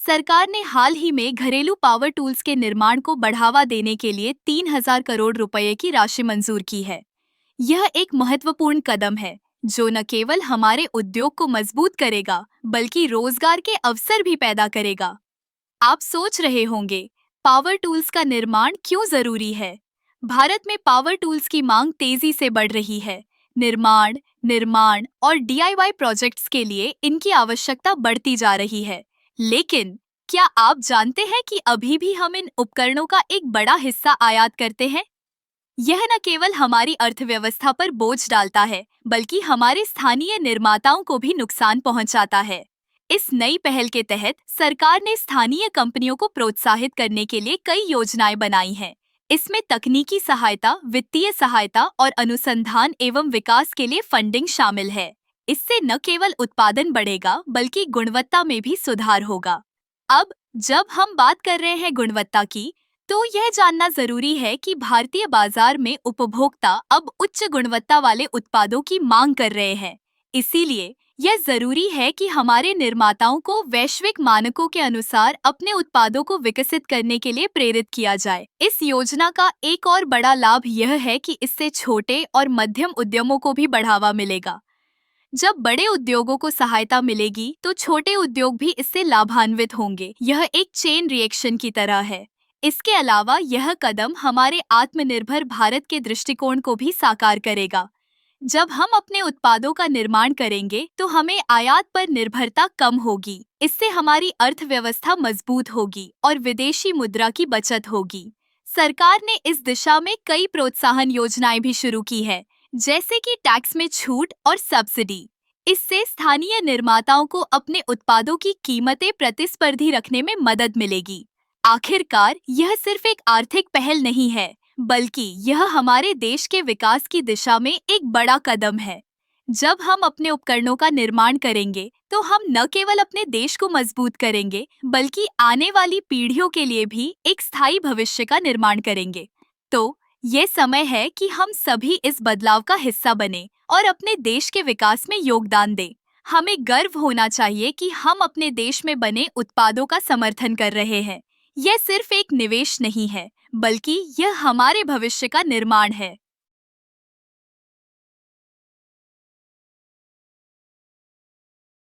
सरकार ने हाल ही में घरेलू पावर टूल्स के निर्माण को बढ़ावा देने के लिए 3,000 करोड़ रुपए की राशि मंजूर की है। यह एक महत्वपूर्ण कदम है जो न केवल हमारे उद्योग को मजबूत करेगा बल्कि रोजगार के अवसर भी पैदा करेगा। आप सोच रहे होंगे, पावर टूल्स का निर्माण क्यों जरूरी है? भारत में पावर टूल्स की मांग तेजी से बढ़ रही है। निर्माण, निर्माण और डीआईवाई प्रोजेक्ट्स के लिए इनकी आवश्यकता बढ़ती जा रही है। लेकिन क्या आप जानते हैं कि अभी भी हम इन उपकरणों का एक बड़ा हिस्सा आयात करते हैं? यह न केवल हमारी अर्थव्यवस्था पर बोझ डालता है, बल्कि हमारे स्थानीय निर्माताओं को भी नुकसान पहुंचाता है। इस नई पहल के तहत सरकार ने स्थानीय कंपनियों को प्रोत्साहित करने के लिए कई योजनाएं बनाई हैं। इसमें तकनीकी सहायता, वित्तीय सहायता और अनुसंधान एवं विकास के लिए फंडिंग शामिल है। इससे न केवल उत्पादन बढ़ेगा, बल्कि गुणवत्ता में भी सुधार होगा। अब जब हम बात कर रहे हैं गुणवत्ता की, तो यह जानना जरूरी है कि भारतीय बाजार में उपभोक्ता अब उच्च गुणवत्ता वाले उत्पादों की मांग कर रहे हैं। इसीलिए यह जरूरी है कि हमारे निर्माताओं को वैश्विक मानकों के अनुसार अपने उत्पादों को विकसित करने के लिए प्रेरित किया जाए। इस योजना का एक और बड़ा लाभ यह है कि इससे छोटे और मध्यम उद्यमों को भी बढ़ावा मिलेगा। जब बड़े उद्योगों को सहायता मिलेगी, तो छोटे उद्योग भी इससे लाभान्वित होंगे। यह एक चेन रिएक्शन की तरह है। इसके अलावा यह कदम हमारे आत्मनिर्भर भारत के दृष्टिकोण को भी साकार करेगा। जब हम अपने उत्पादों का निर्माण करेंगे, तो हमें आयात पर निर्भरता कम होगी। इससे हमारी अर्थव्यवस्था मजबूत होगी और विदेशी मुद्रा की बचत होगी। सरकार ने इस दिशा में कई प्रोत्साहन योजनाएं भी शुरू की है, जैसे कि टैक्स में छूट और सब्सिडी। इससे स्थानीय निर्माताओं को अपने उत्पादों की कीमतें प्रतिस्पर्धी रखने में मदद मिलेगी। आखिरकार यह सिर्फ एक आर्थिक पहल नहीं है, बल्कि यह हमारे देश के विकास की दिशा में एक बड़ा कदम है। जब हम अपने उपकरणों का निर्माण करेंगे, तो हम न केवल अपने देश को मजबूत करेंगे, बल्कि आने वाली पीढ़ियों के लिए भी एक स्थायी भविष्य का निर्माण करेंगे। तो ये समय है कि हम सभी इस बदलाव का हिस्सा बने और अपने देश के विकास में योगदान दें। हमें गर्व होना चाहिए कि हम अपने देश में बने उत्पादों का समर्थन कर रहे हैं। यह सिर्फ एक निवेश नहीं है, बल्कि यह हमारे भविष्य का निर्माण है।